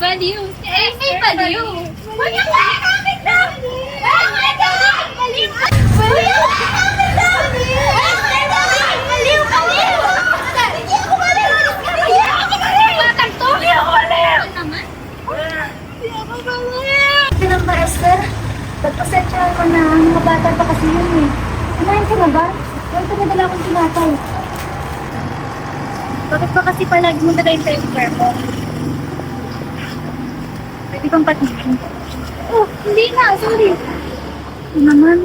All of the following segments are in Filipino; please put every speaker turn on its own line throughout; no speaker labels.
baliw. Eh, may baliw. Baliw ka namin daw! Baliw! Baliw ka namin daw! Baliw! Baliw! Hindi ako baliw! Hindi ako baliw! Batang to! Hindi ako baliw! Ano naman? Hindi ako baliw!
Ito lang ba, Esther? Pagpasensya ko na mga bata pa kasi yun eh. Kumain ka na ba? Huwag ka nadala akong tinatay. Bakit ba kasi palagi mo nagay sa temper mo? Pwede bang patigin? Oh, hindi na. Sorry. Ano naman?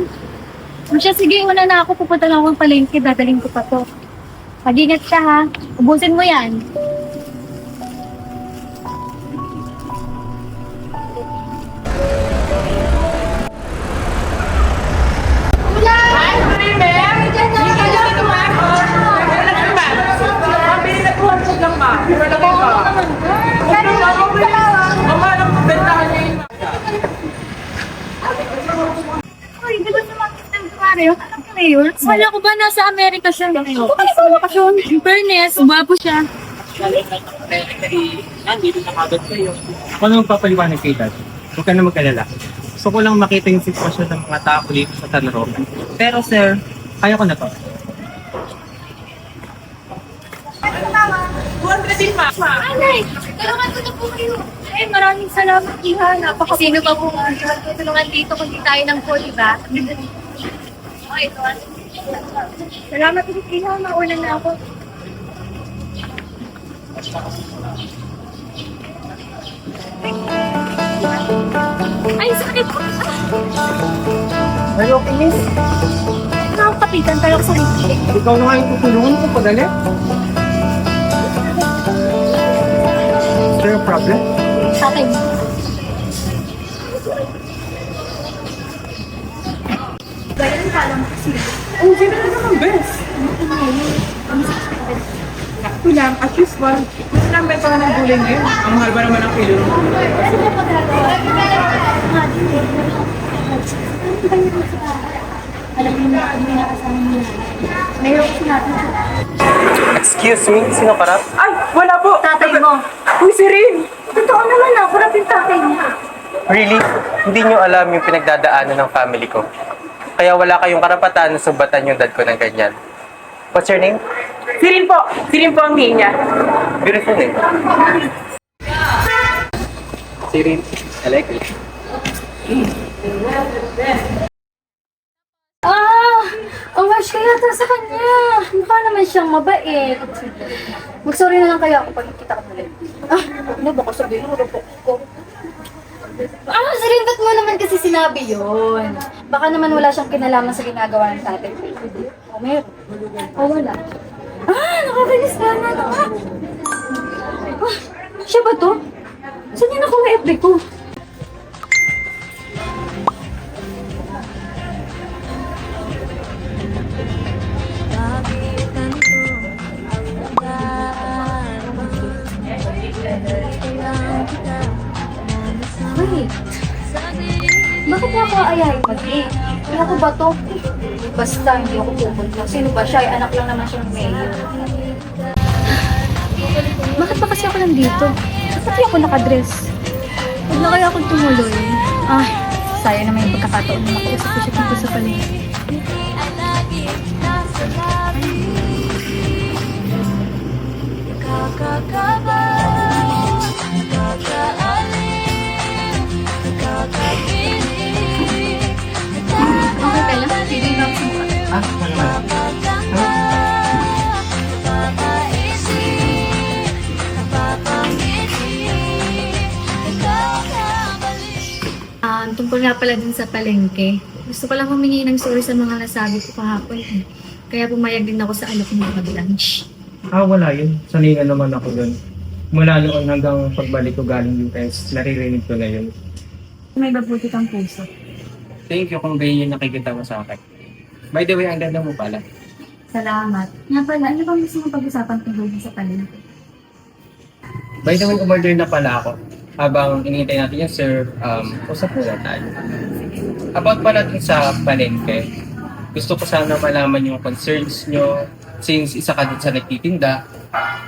O siya, sige, una na ako. Pupunta lang akong palengke. Dadaling ko pa to. Mag-ingat ka ha. Ubusin mo yan. Uy, di ba sa mga February? Alam ko na yun? Wala ko ba nasa Amerika siya? Ako ba nasa bakasyon? Fairness, gwapo siya.
Nandito na kagad kayo. Ako na magpapaliwanag kay Dad. Huwag ka na mag-alala. Gusto ko lang makita yung sitwasyon ng mga tao dito sa Tanroman. Pero sir, kaya ko na to.
Anay, tulungan ko na po kayo. Eh, maraming salamat, Iha. Sino pa po ang tulungan dito kung di tayo ng call, diba? Okay, ito. Salamat ulit, Iha. Mauna na ako. Ay, sakit ko.
Are you okay, miss?
Nakakapitan tayo sa sarili.
Ikaw na nga yung tutulungan ko padali. Is there a problem?
Sa akin. Bayan ka lang kasi.
Oh, sino na naman, best? Ako lang, at least one. Gusto lang may pa ng gulay ngayon. Ang mahal ba naman ang kilo?
Ano ba pagkagawa? Alam mo na, hindi nakasama mo na. Mayroon ko natin.
Excuse me, sino ka rap?
Ay, wala po!
Tatay mo.
Uy, si Rin!
Totoo naman na, kurap yung tatay niya.
Really? Hindi nyo alam yung pinagdadaanan ng family ko. Kaya wala kayong karapatan na sumbatan yung dad ko ng ganyan. What's your name?
Si Rin po! Si Rin po ang name niya.
Beautiful name. Sirin, I like it.
Ang harsh kaya ito sa kanya. Mukha naman siyang mabait. Mag-sorry na lang kaya ako pag nakita ko ulit. Ano baka sabihin mo, rupok ko. Sarin, ba't mo naman kasi sinabi yun? Baka naman wala siyang kinalaman sa ginagawa ng tatay. O meron. O wala. Nakakainis ka na. Siya ba to? Saan niya nakuha FB ko? Wait. Bakit niya ako aayahin mag-date? Kaya ko ba to? Basta hindi ako pupunta. Sino ba siya? Ay, anak lang naman siya ng mayor. Bakit pa kasi ako nandito? Bakit di ako nakadress? Huwag na kaya akong tumuloy. Sayang naman yung pagkakataon na makausap ko siya tungkol sa palengke. Okay ka lang? Hindi na ako sumuka. Tungkol nga pala din sa palengke. Gusto ko lang humingi ng sorry sa mga nasabi ko kahapon. Kaya pumayag din ako sa alok ng mag-lunch.
Wala yun. Saningan naman ako dun. Mula noon hanggang pagbalik ko galing US, naririnig ko na yun.
May mabuti kang puso.
Thank you kung ganyan yung nakikita mo sa akin. By the way, ang ganda mo pala.
Salamat. Nga pala, ano bang gusto mong pag-usapan tungkol sa palengke?
By the way, umorder na pala ako. Habang inihintay natin yung serve, usap muna tayo. About pala dun sa palengke, gusto ko sana malaman yung concerns nyo since isa ka dun sa nagtitinda.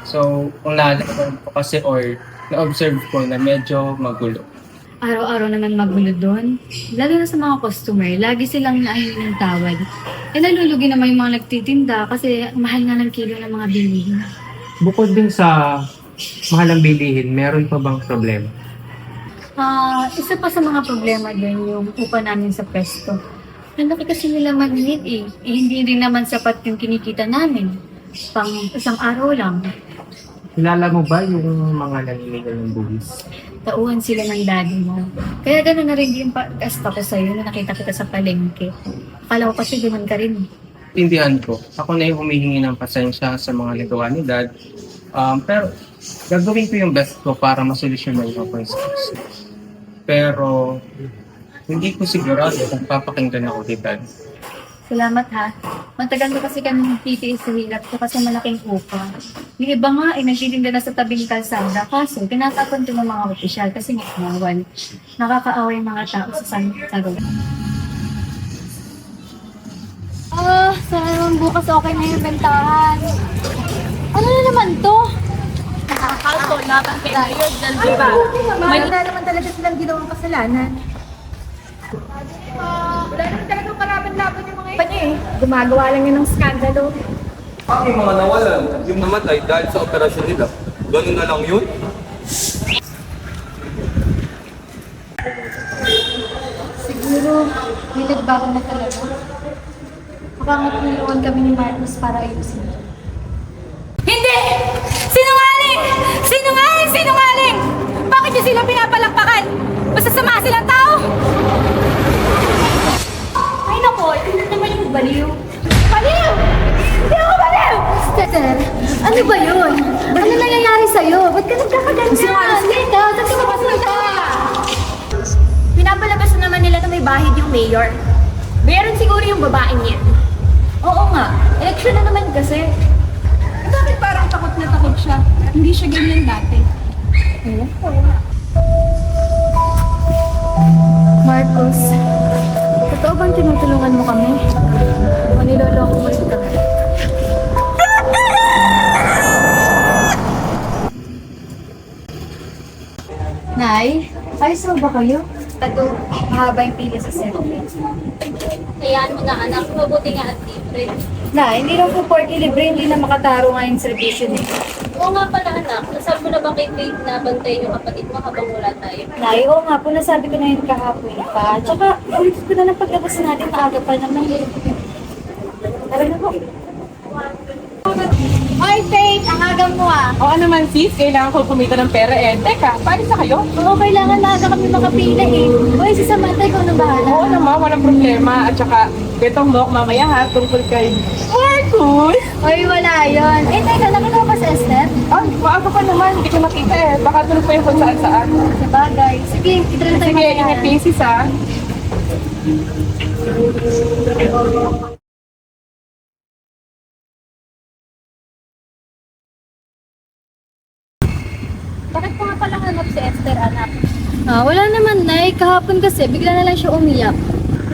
So, kung nalaman ko kasi or na-observe ko na medyo magulo.
Araw-araw naman magulo doon. Lalo na sa mga customer, lagi silang naahin ng tawad. Eh nalulugi naman yung mga nagtitinda kasi mahal nga ng kilo ng mga bilihin.
Bukod din sa mahalang bilihin, meron pa bang problema?
Isa pa sa mga problema din yung upa namin sa pwesto. Ang laki kasi nila mag-need hindi rin naman sapat yung kinikita namin. Pang isang araw lang.
Kilala mo ba yung mga naninigal ng buwis?
Tauhan sila ng daddy mo. Kaya gano'n na rin yung pag-asta ko sa'yo na nakita kita sa palengke. Akala ko kasi gano'n ka rin.
Tindihan ko. Ako na yung humihingi ng pasensya sa mga nagawa ni Dad. Pero gagawin ko yung best ko para masolusyonan yung consequences. Pero hindi ko sigurado kung papakinggan ako ni Dad.
Salamat ha. Matagal ko kasi kami nagtitiis sa hirap ko kasi malaking upa. Yung iba nga ay nagtitinda na sa tabing kalsada kaso tinatapon ito ng mga opisyal kasi nga bawal. Nakakaaway yung mga tao sa santaro.
Sana naman bukas okay na yung bentahan. Ano na naman to?
Nakakaso, laban period, diba?
May wala naman talaga silang ginawang kasalanan. Wala naman talagang karaban-laban yung mga iba niya eh. Gumagawa lang yun ng skandalo.
Yung mga nawalan, yung namatay dahil sa operasyon nila. Ganun na lang yun.
Siguro, may nagbago na talaga. Baka matulungan kami ni Marcos para ayusin.
Hindi! Sinungaling! Sinungaling! Sinungaling! Bakit niyo sila pinapalakpakan? Masasama silang tao! Ay nako, ito naman yung baliw. Baliw! Hindi ako baliw!
Sir, ano ba yun? Ano nangyayari sa'yo? Ba't ka nagkakaganyan?
Sige, ikaw! Saan ka mapasunta? Pinapalabas na naman nila na may bahid yung mayor. Meron siguro yung babaeng yan.
Oo nga, eleksyon na naman kasi.
Bakit parang takot na takot siya? Hindi siya ganyan dati.
Marcos, totoo bang tinutulungan mo kami? O niloloko mo rin kami? Nay, ayos mo ba kayo? Tato, mahaba yung pila sa cellphone.
Hayaan mo na anak, mabuti nga at libre.
Nay, hindi lang po porky libre, hindi na makataro nga yung servisyo nito.
Oo nga pala anak, nasabi mo na ba kay Kate na bantayin yung kapatid mo habang wala tayo?
Nay, oo nga po, nasabi ko na yun kahapon pa. Tsaka, ulit ko na ng paglabas natin, maaga pa naman. Tara na po.
Hoy Faith, ang agam mo ah!
O ano man sis, kailangan ko kumita ng pera eh. Teka, paano sa kayo?
Oo, kailangan maaga kami makapila eh. Uy, si Samantha, ikaw na bahala.
Oo naman, walang problema. At saka, itong mock mamaya ha, tungkol kay Marcos.
Uy, wala yun. Eh, teka, nakita mo ba si Esther?
Ay, maaga pa naman, hindi ko nakita eh. Baka tulog pa yung kung saan-saan.
Sa bagay. Sige, kita na tayo
Sige, ingat kayo sis ha.
Bakit ko nga pala hanap si Esther anak?
Wala naman, Nay. Kahapon kasi, bigla na lang siya umiyak.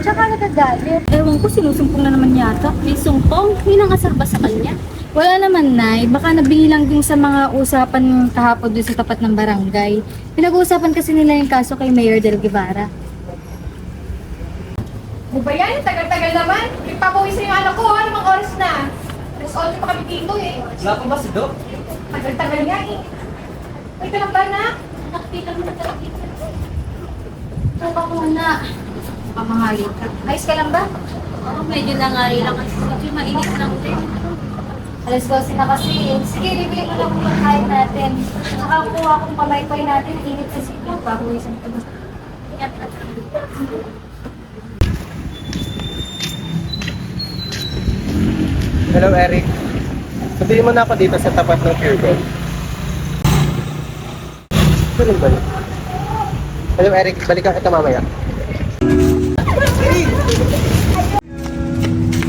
Tsaka nagagalit. Ewan ko, sinusumpong na naman yata.
May sumpong, may nangasar ba sa kanya?
Wala naman, Nay. Baka nabingi lang din sa mga usapan kahapon doon sa tapat ng barangay. Pinag-uusapan kasi nila yung kaso kay Mayor Del Guevara.
Ano ba yan? Tagal-tagal naman. Nagpapawisan yung anak ko, anong oras na? Alas 8 pa kami dito eh.
Wala pa ba si Doc?
Tagal-tagal nga eh. Wait ka lang ba na? Nakapita mo na talaga dito.
Tuka ko na. Pamangayot ka. Ayos ka lang ba?
Oo, medyo nangari lang kasi medyo mainit lang din.
Alas 12 na kasi. Sige, bibili ko lang kung kain natin. Nakakuha akong pamaypay natin. Init sa sito. Pahuwisan ko na.
Ingat na.
Hello, Eric. Sabihin mo na ako dito sa tapat ng Pure Ganun ba yun? Hello, Eric. Balikan kita mamaya.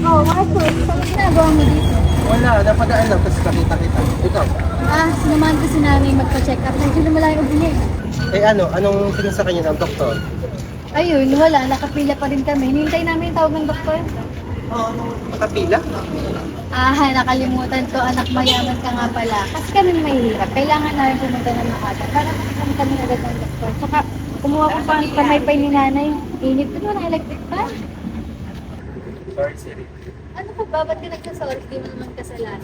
Oh, Marcos, ano ginagawa mo dito?
Wala. Napadaan lang. Tapos nakita kita. Ikaw.
Sinamahan ko si nanay magpa-check up. Medyo lumala yung ubi.
Eh ano? Anong sa kanya ng doktor?
Ayun, wala. Nakapila pa rin kami. Hinihintay namin yung tawag ng doktor.
Nakapila?
Nakalimutan ko, anak, mayaman ka nga pala. Kasi kami mahirap. Kailangan namin pumunta ng Makati para makikita kami agad ng doktor. Saka, kumuha ko pa ang kamay pa ni nanay. Init ko na, electric pa.
Sorry, Siri.
Ano ka ba? Ba't ka nagsasorry? Di mo naman kasalanan.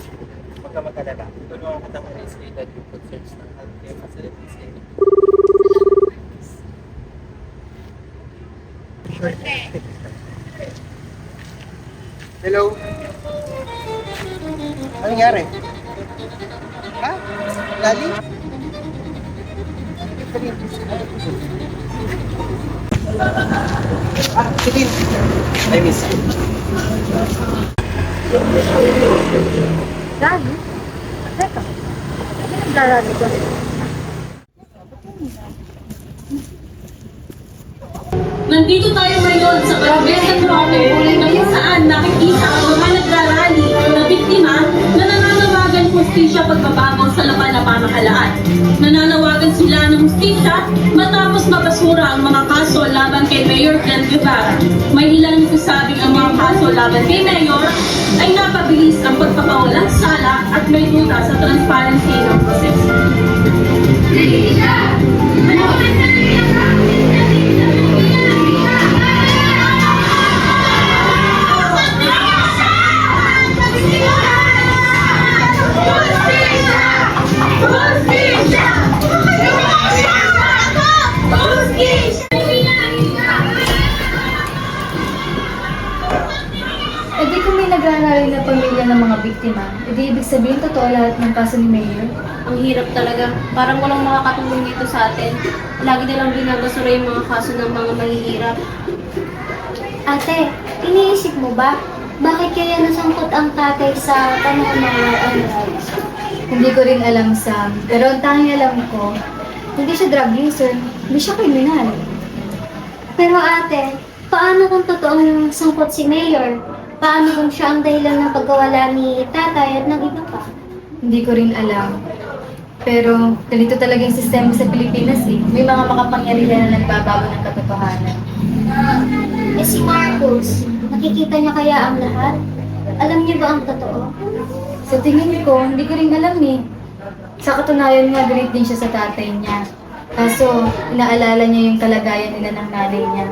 Huwag ka mag-alala. Tulungan kita ma-isolate yung concerns ng healthcare facilities. Sure. Hello? Ano nangyari? Ha? Lali? Sige. I miss you.
Dali? Teka. Ano nagdarali ko?
Nandito tayo ngayon sa Carabesa Province na kung saan nakikita ang mga nagrarally na biktima na nananawagan hustisya pagbabago sa laban na pamahalaan. Nananawagan sila ng hustisya matapos mabasura ang mga kaso laban kay Mayor Glenn Guevara. May ilan nagsasabing ang mga kaso laban kay Mayor ay napabilis ang pagpapawalang sala at may duda sa transparency ng proseso.
Eh di kung may nagrarally na pamilya ng mga biktima, edi ibig sabihin totoo lahat ng kaso ni Mayor?
Ang hirap talaga. Parang walang makakatulong dito sa atin. Lagi na lang binabasura yung mga kaso ng mga mahihirap.
Ate, iniisip mo ba? Bakit kaya nasangkot ang tatay sa panahon ng war on drugs?
Hindi ko rin alam, Sam. Pero ang tanging alam ko, hindi siya drug user, hindi siya kriminal.
Pero ate, paano kung totoong sangkot si Mayor? Paano kung siya ang dahilan ng pagkawala ni tatay at ng iba pa?
Hindi ko rin alam. Pero ganito talaga yung sistema sa Pilipinas eh. May mga makapangyarihan na nagbabago ng katotohanan.
Eh si Marcos, nakikita niya kaya ang lahat? Alam niya ba ang totoo?
Sa tingin ko, hindi ko rin alam eh. Sa katunayan nga, galit din siya sa tatay niya. Kaso, inaalala niya yung kalagayan nila ng nanay niya.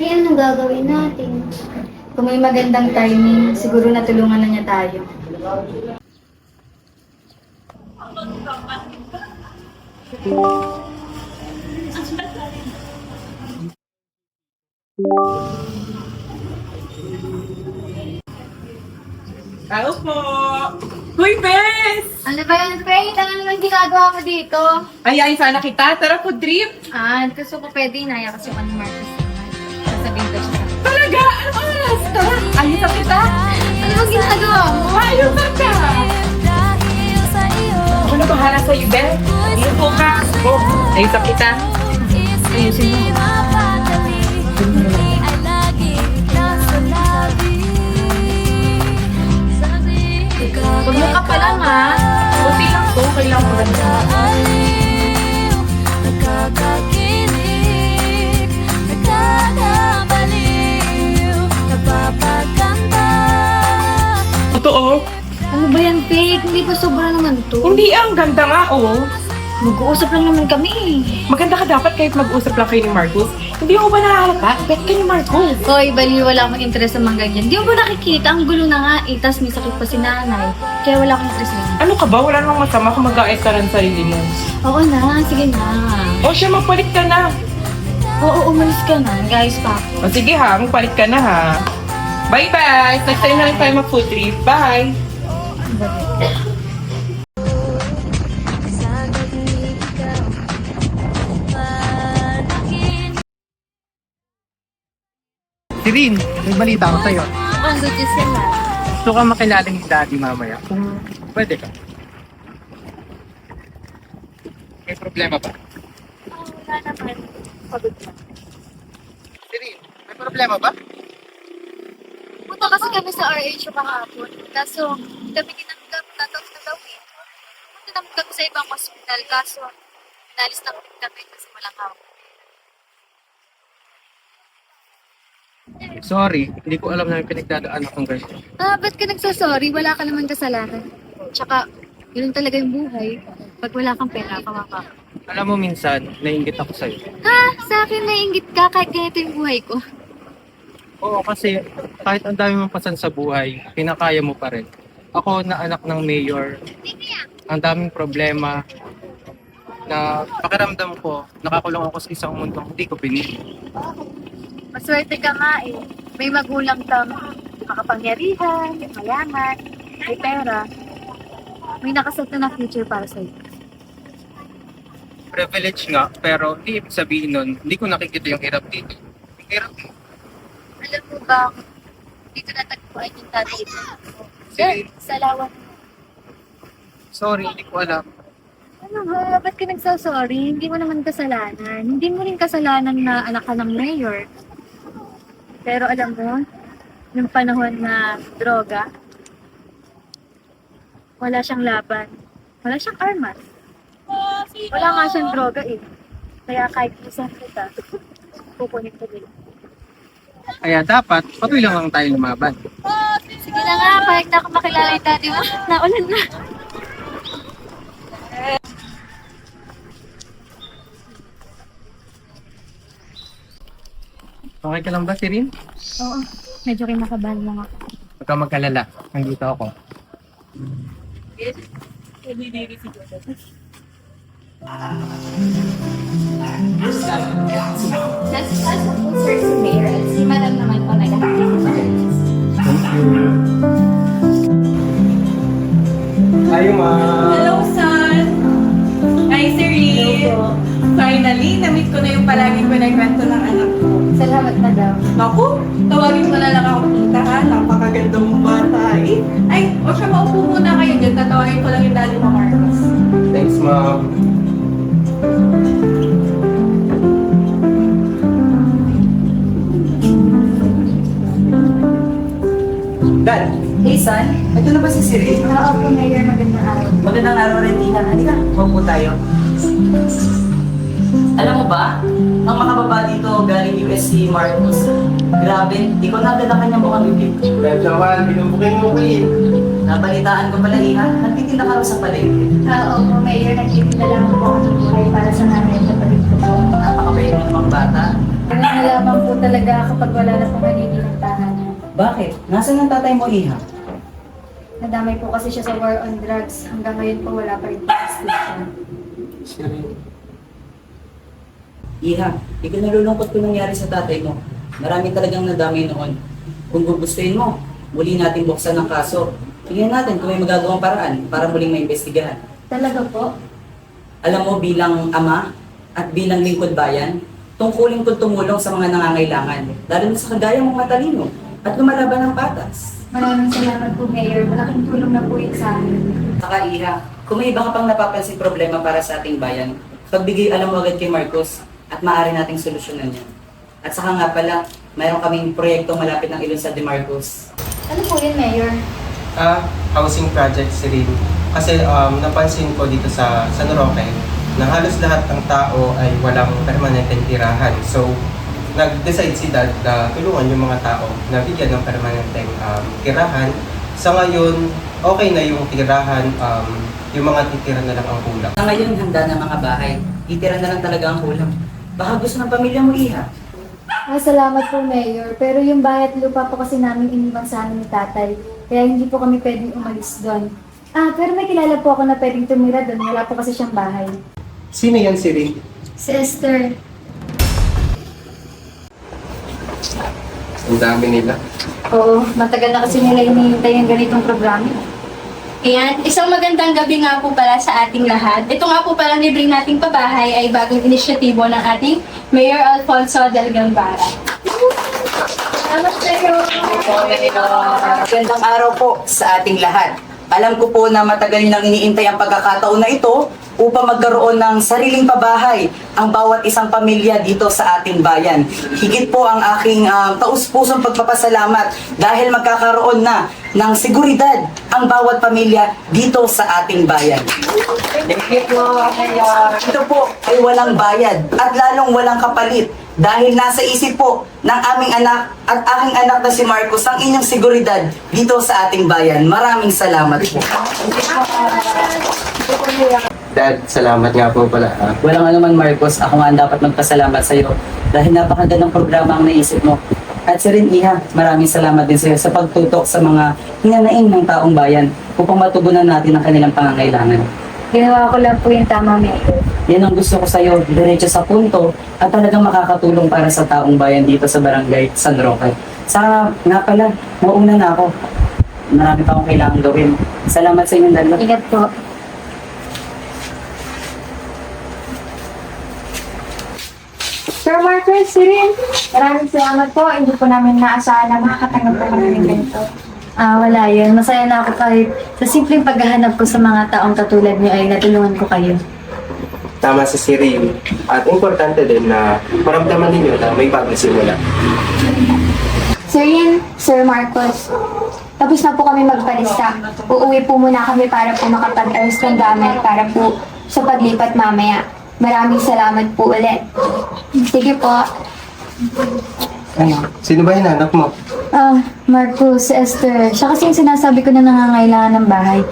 Eh anong gagawin natin?
Kung may magandang timing, siguro natulungan na niya tayo.
Tao po! Hoy, Bes!
Ano ba yan, Faith? Ano naman ginagawa mo dito?
Ayayin sana kita. Tara po, trip!
Gusto ko pwede inaya kasi ako ni Marcus naman. Sasabihin ko siya.
Talaga? Anong oras? Tara! Ayos na kita!
Ano bang ginagawa mo?
Ayos na ka! Ako na bahala sa'yo, Bes. Ayun po ka. Oh, ayos na kita.
Ayusin mo. Huwag mo ka pa lang ha.
Okay lang to. Kailangan mo ganda. Totoo?
Ano ba yan, Faith? Hindi ba sobra naman to?
Hindi ang ganda nga, oh.
Mag-uusap lang naman kami eh.
Maganda ka dapat kahit mag-usap lang kayo ni Marcos. Hindi mo ba nakahalata? Bet ka ni Marcos.
Hoy, baliw, wala akong interes sa mga ganyan. Di mo ba nakikita? Ang gulo na nga eh. Tas may sakit pa si nanay. Kaya wala akong interes ngayon.
Ano ka ba? Wala namang masama kung mag-aayos ka rin sarili mo.
Oo na, sige na.
O siya, magpalit ka na.
Oo, umalis ka na. Guys, pa.
O sige ha, magpalit ka na ha. Bye-bye! Next time na rin tayo mag-food trip. Bye!
Sirin, may balita ako sa'yo.
Ang good news yan ha.
Gusto ka makilala ni Daddy mamaya kung pwede ka. May problema ba?
Wala naman. Pagod na.
Sirin, may problema ba?
Punta kasi kami sa RH kahapon. Kaso, kami tinanggap na daw eh. Punta naman kami sa ibang hospital. Kaso, nalis na kami kasi walang hawak.
Sorry, hindi ko alam na may pinagdadaanan kong ganito.
Ba't ka nagsasorry? Wala ka naman kasalanan. Tsaka, yun talaga yung buhay. Pag wala kang pera, kawawa.
Alam mo minsan, naiingit ako sa'yo.
Sa akin naiingit ka kahit ganito yung buhay ko.
Oo, kasi kahit ang dami mong pasan sa buhay, pinakaya mo pa rin. Ako na anak ng mayor, ang daming problema na pakiramdam ko, nakakulong ako sa isang mundong hindi ko pinili.
Maswerte ka nga eh. May magulang kang makapangyarihan, mayaman, may pera. May nakaset na future para sa'yo.
Privilege nga, pero hindi ibig sabihin nun, hindi ko nakikita yung hirap dito. Yung hirap mo.
Alam mo ba, dito natagpuan yung tatay mo.
Sige.
Sa lawan.
Sorry, hindi ko alam.
Ano ba? Ba't ka nagsasorry? Hindi mo naman kasalanan. Hindi mo rin kasalanan na anak ka ng mayor. Pero alam mo, yung panahon na droga, wala siyang laban. Wala siyang armas. Wala nga siyang droga eh. Kaya kahit isang kita, kukunin ko din.
Kaya dapat, patuloy lang tayo lumaban.
Sige na nga, kahit na ako makilala yung daddy mo. Naulan na.
Okay ka lang ba, Sirin?
Oo, medyo kinakabahan lang ako.
Huwag kang magkalala. Nandito ako.
That's po, sir, si Mayor. At si Madam naman po nag-hahanap.
Tayo, ma.
Hello, son! Hi, Sir Lee! Finally, na-meet ko na yung palaging pinagkwento ng anak ko.
Salamat, Madam.
Naku, tawagin mo na lang ako kita ha. Napakaganda mong bata eh. Ay, o siya, maupo muna kayo dyan. Tatawagin ko lang yung daddy mo, Marcos.
Thanks, ma'am.
Dad,
Hey, son.
ito na ba si Siri?
Oo po, Mayor. Magandang araw.
Magandang araw rin, Tina. Halika, maupo tayo. Alam mo ba, ang makababa dito galing USC Marcos. Grabe, di ko na agad ang kanyang mukhang bibig.
Medyo man, binubukin mo ko eh.
Nabalitaan ko pala, Iha, nagtitinda ka raw sa palengke.
Oo po, Mayor. Nagtitinda lang po ako ng buhay para sa nanay at kapatid ko po.
Napakabait mo namang bata.
Pero nalaman po talaga kapag wala na pong magiging tahanan.
Bakit? Nasaan ang tatay mo, Iha?
Nadamay po kasi siya sa war on drugs. Hanggang ngayon po wala pa rin po prescription.
Iha, ikaw nalulungkot ko nangyari sa tatay mo. Marami talagang nadamay noon. Kung gugustuhin mo, muli natin buksan ng kaso. Tingnan natin kung may magagawang paraan para muling maimbestigahan.
Talaga po?
Alam mo, bilang ama at bilang lingkod bayan, tungkulin ko tumulong sa mga nangangailangan, lalo na sa kagaya mong matalino at lumalaban ng patas.
Maraming salamat po, Mayor. Malaking tulong na po yun sa amin.
Saka Iha, kung may iba ka pang napapansin problema para sa ating bayan, pagbigay alam mo agad kay Marcos at maaari nating solusyonan yan. At saka nga pala, mayroon kaming proyekto malapit ng Ilon sa De Marcos.
Ano po yun, Mayor?
Housing project, Sirin. Kasi napansin ko dito sa San Roque na halos lahat ng tao ay walang permanenteng tirahan. So, nag-decide si Dad na tulungan yung mga tao na bigyan ng permanenteng tirahan. Sa ngayon, okay na yung tirahan, yung mga titira na lang ang kulang.
Sa ngayon, handa na mga bahay. Itira na lang talaga ang kulang. Baka gusto ng pamilya mo, Iha.
Salamat po, Mayor. Pero yung bahay at lupa po kasi namin iniwan sa amin ni tatay. Kaya hindi po kami pwedeng umalis doon. Pero may kilala po ako na pwedeng tumira doon. Wala po kasi siyang bahay.
Sino yan, Sirin?
Si Esther.
Ang dami nila.
Oo, matagal na kasi nila hinihintay yung ganitong programa.
Ayan, isang magandang gabi nga po pala sa ating lahat. Ito nga po palang libreng nating pabahay ay bagong inisyatibo ng ating Mayor Alfonso Del Gambara.
Salamat sa'yo.
Magandang araw po sa ating lahat. Alam ko po na matagal nang iniintay ang pagkakataon na ito upang magkaroon ng sariling pabahay ang bawat isang pamilya dito sa ating bayan. Higit po ang aking taus-pusong pagpapasalamat dahil magkakaroon na ng seguridad ang bawat pamilya dito sa ating bayan. Ito po ay walang bayad at lalong walang kapalit dahil nasa isip po ng aming anak at aking anak na si Marcos ang inyong seguridad dito sa ating bayan. Maraming salamat po.
Dad, salamat nga po pala.
Walang anuman Marcos, ako nga ang dapat magpasalamat sa iyo dahil napakagandang programa ang naisip mo. At si rin Iha, maraming salamat din sa iyo sa pagtutok sa mga hinanaing ng taong bayan upang matugunan natin ang kanilang pangangailangan.
Ginawa ko lang po yung tama, Mayor.
Yan ang gusto ko sa iyo, diretso sa punto at talagang makakatulong para sa taong bayan dito sa Barangay San Roque. Sa nga pala, mauna na ako. Marami pa akong kailangan gawin. Salamat sa inyong dalawa.
Ingat po.
Sir Marcos, Sirin, maraming salamat po. Hindi po namin naasahan na makakatanggap po kami ng ganito.
Wala yun. Masaya na ako kahit sa simpleng paghahanap ko sa mga taong katulad niyo ay natulungan ko kayo.
Tama si Siri. At importante din na maramdaman ninyo na may bagong simula.
Sirin, Sir Marcos, tapos na po kami magpalista. Uuwi po muna kami para po makapag-arrest ng gamit para po sa paglipat mamaya. Maraming salamat po ulit. Sige po.
Ano? Sino ba hinanap mo?
Marcos, Esther. Siya kasi yung sinasabi ko na nangangailangan ng bahay.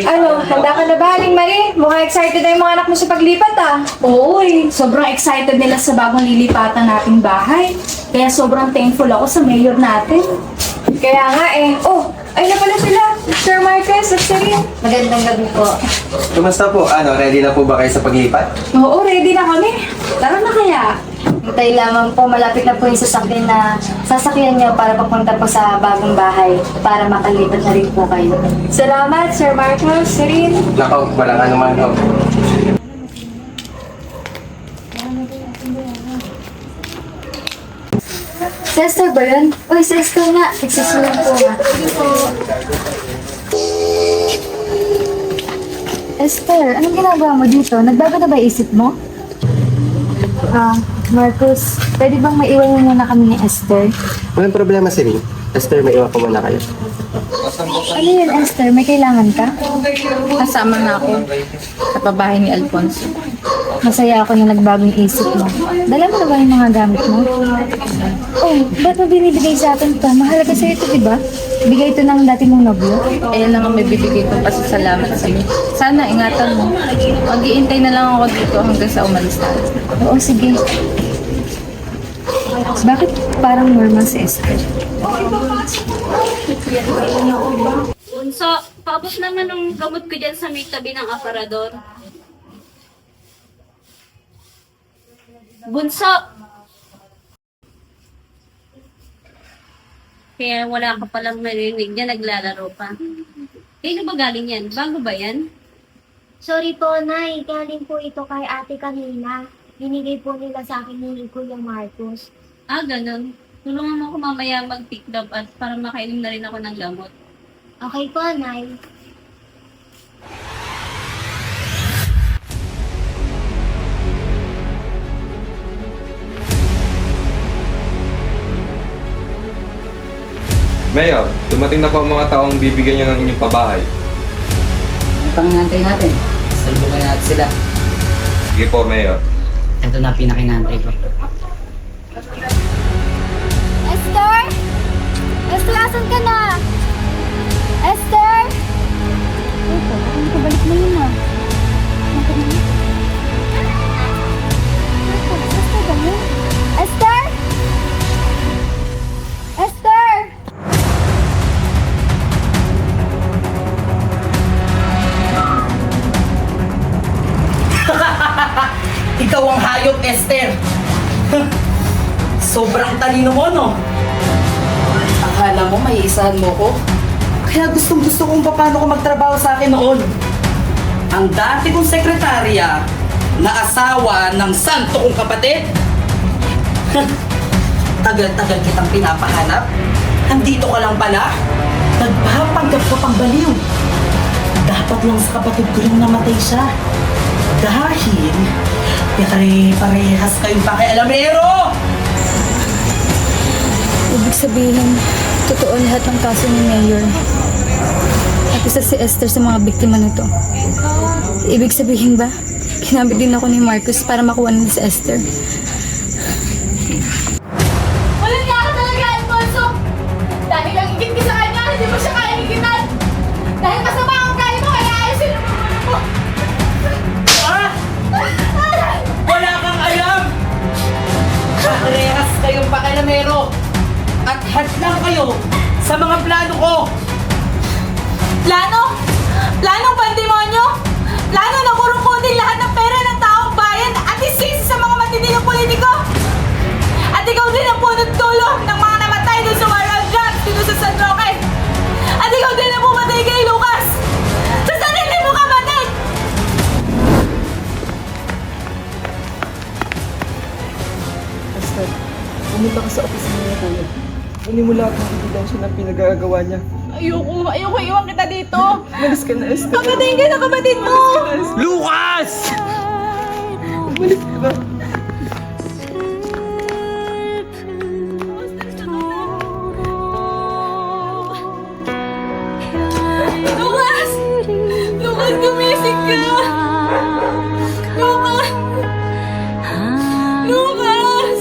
Ano, handa ka na ba, Aling Marie? Mukhang excited na yung mga anak mo sa paglipat ah.
Oo sobrang excited nila sa bagong lilipatan nating bahay. Kaya sobrang thankful ako sa mayor natin.
Kaya nga eh. Oh, ay na pala sila. Sir Marcos at Sirin.
Magandang gabi po.
Kumusta po? Ready na po ba kayo sa paglipat?
Oo, ready na kami. Tara na kaya.
Hintay lamang po, malapit na po yung sasakyan niyo para papunta po sa bagong bahay para makalipat na rin po kayo.
Salamat, Sir Marcos, Sirin.
Nakaw, walang anuman ho.
Si Esther ba yun? Uy, si Esther nga. Nagsisulang po nga. Esther, anong ginagawa mo dito? Nagbago na ba isip mo? Marcos, pwede bang maiwan mo muna kami ni Esther?
Walang problema, Siri. Esther, may iwan ko muna kayo.
Ano yun, Esther? May kailangan ka?
Kasama na ako sa pabahay ni Alfonso.
Masaya ako na nagbagong isip mo. Dala mo na ba yung mga gamit mo? Oh, ba't mo binibigay sa atin ito? Mahalaga sa'yo ito, diba? Bigay ito ng dati mong nobyo.
Ayan lang ang may bibigay kong pasasalamat sa iyo. Sana ingatan mo. Mag-iintay na lang ako dito hanggang sa umalis tayo.
Oo, sige. Bakit parang normal si Esther?
Bunso, paabot naman ng gamot ko dyan sa may tabi ng aparador. Bunso! Kaya wala ka palang narinig dyan, naglalaro pa. Kaya ba galing yan? Bago ba yan?
Sorry po, Nay. Galing po ito kay ate kanina. Binigay po nila sa akin ni Kuya Marcos.
Ganun. Tulungan mo ako mamaya mag-pick up at para makainom na rin ako ng gamot.
Okay po, Nay.
Mayor, dumating na po ang mga taong bibigyan niyo ng inyong pabahay.
Pangangantay natin. Salubungan natin sila.
Sige po, Mayor.
Ito na pinakinantay ko.
Esther? Esther, asan ka na? Esther?
Balik mo yun ah.
Esther? Esther?
Ikaw ang hayop, Esther! Sobrang talino mo, no? Akala mo may isahan mo ko? Kaya gustong-gusto kong paano ko magtrabaho sa akin noon. Ang dati kong sekretarya na asawa ng santo kong kapatid. Tagal-tagal kitang pinapahanap. Nandito ka lang pala. Nagpapanggap ka pang baliw. Dapat lang sa kapatid ko lang namatay siya. Dahil pare-parehas kayong pakialamero!
Ibig sabihin, totoo lahat ng kaso ni Mayor. At
isa si Esther sa mga biktima nito. Ibig sabihin ba, ginamit din ako ni Marcus para makuha nila si Esther.
Walang niya ka talaga, Alfonso! Dahil ang igit ka sa kanya, hindi mo siya kaya igitan! Dahil masama ang ugali mo, kaya ayusin mo!
Wala kang alam! Parehas kayong pakilamero! At hadlang kayo sa mga plano ko!
Plano? Planong pandemonyo? Plano na kurungkutin lahat ng pera ng taong bayan at isisi sa mga matinding politiko? At ikaw din ang punot dulo ng mga namatay dun sa war on drugs dito sa San Roque? At ikaw din ang pumatay kay Lucas? Sa sarili mo kapatid!
Esther, pumunta ka sa opisina niya, kuya. Kunin mo lahat ng ebidensya ng pinagagawa niya.
Ayoko iwan kita dito.
Malis ka na, Esther.
Kapatayin ka ng kapatid mo!
Lucas! Malis ka na.
Lucas! Lucas, gumising ka! Lucas! Lucas!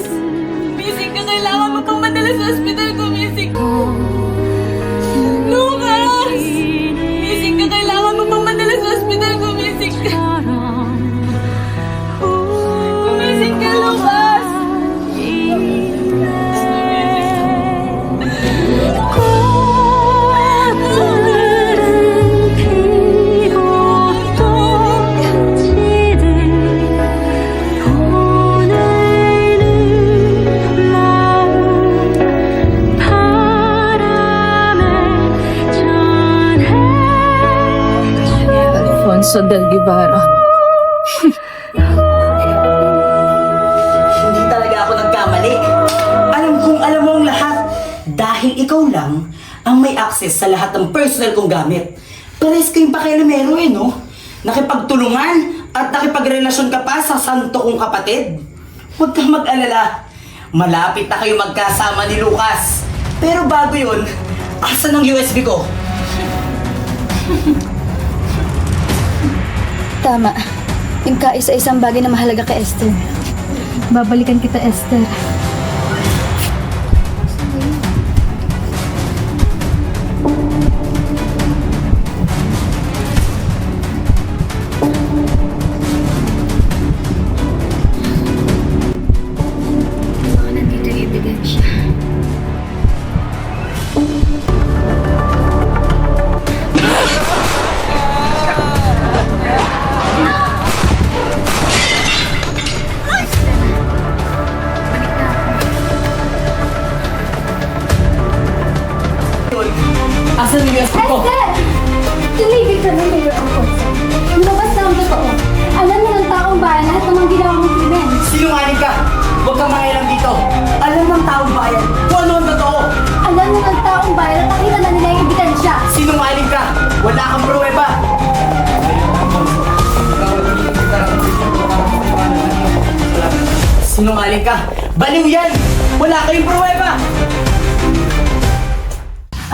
Gumising ka, kailangan mo pang madala sa ospital, gumising ka! Lucas! Gumising ka, kailangan mo pang madala sa ospital, gumising ka! Gumising ka, Lucas!
Alfonso del Guevara.
Hindi talaga ako nagkamali. Alam mo ang lahat. Dahil ikaw lang ang may access sa lahat ng personal kong gamit. Pares kayong pakialamero no? Nakipagtulungan at nakipagrelasyon ka pa sa santo kong kapatid. Huwag kang mag-alala. Malapit na kayo magkasama ni Lucas. Pero bago yun, asan ang USB ko?
Tama. Yung kaisa-isang bagay na mahalaga kay Esther. Babalikan kita, Esther. Nandito yung ebidensya.
Asan yung USB ko?
Esther! Tumigil ka na, Mayor Alfonso. Lumabas na ang totoo. Alam mo ng taong bayan lahat ng mga ginawa mong krimen.
Sinungaling ka! Huwag kang mangialam dito! Alam ng taong bayan kung ano ang totoo!
Alam mo ng taong bayan at nakita na nila yung ebidensya.
Sinungaling ka! Wala kang pruweba! Sinungaling ka! Baliw yan! Wala kayong pruweba!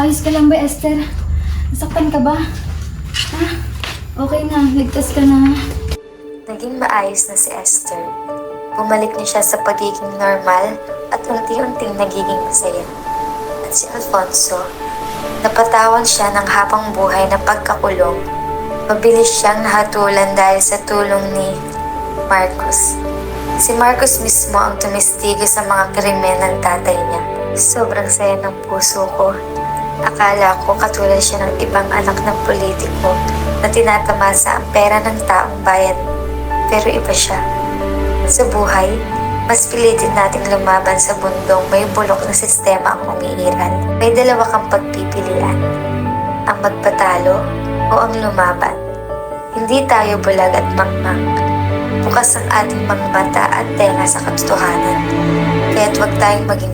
Ayos ka lang ba, Esther? Nasaktan ka ba? Ha? Okay na, ligtas ka na.
Naging maayos na si Esther. Bumalik na siya sa pagiging normal at unti-unting nagiging masaya. At si Alfonso, napatawan siya ng habang buhay na pagkakulong. Mabilis siyang nahatulan dahil sa tulong ni Marcus. Si Marcus mismo ang tumistigo sa mga krimen ng tatay niya. Sobrang saya ng puso ko. Akala ko katulad siya ng ibang anak ng politiko na tinatamasa ang pera ng taong bayan. Pero iba siya. Sa buhay, mas pilitin nating lumaban sa bundong may bulok na sistema ang umiiral. May dalawa kang pagpipilian. Ang magpatalo o ang lumaban. Hindi tayo bulag at mangmang. Bukas ang ating mga mata at tenga sa katotohanan. Kaya't huwag tayong maging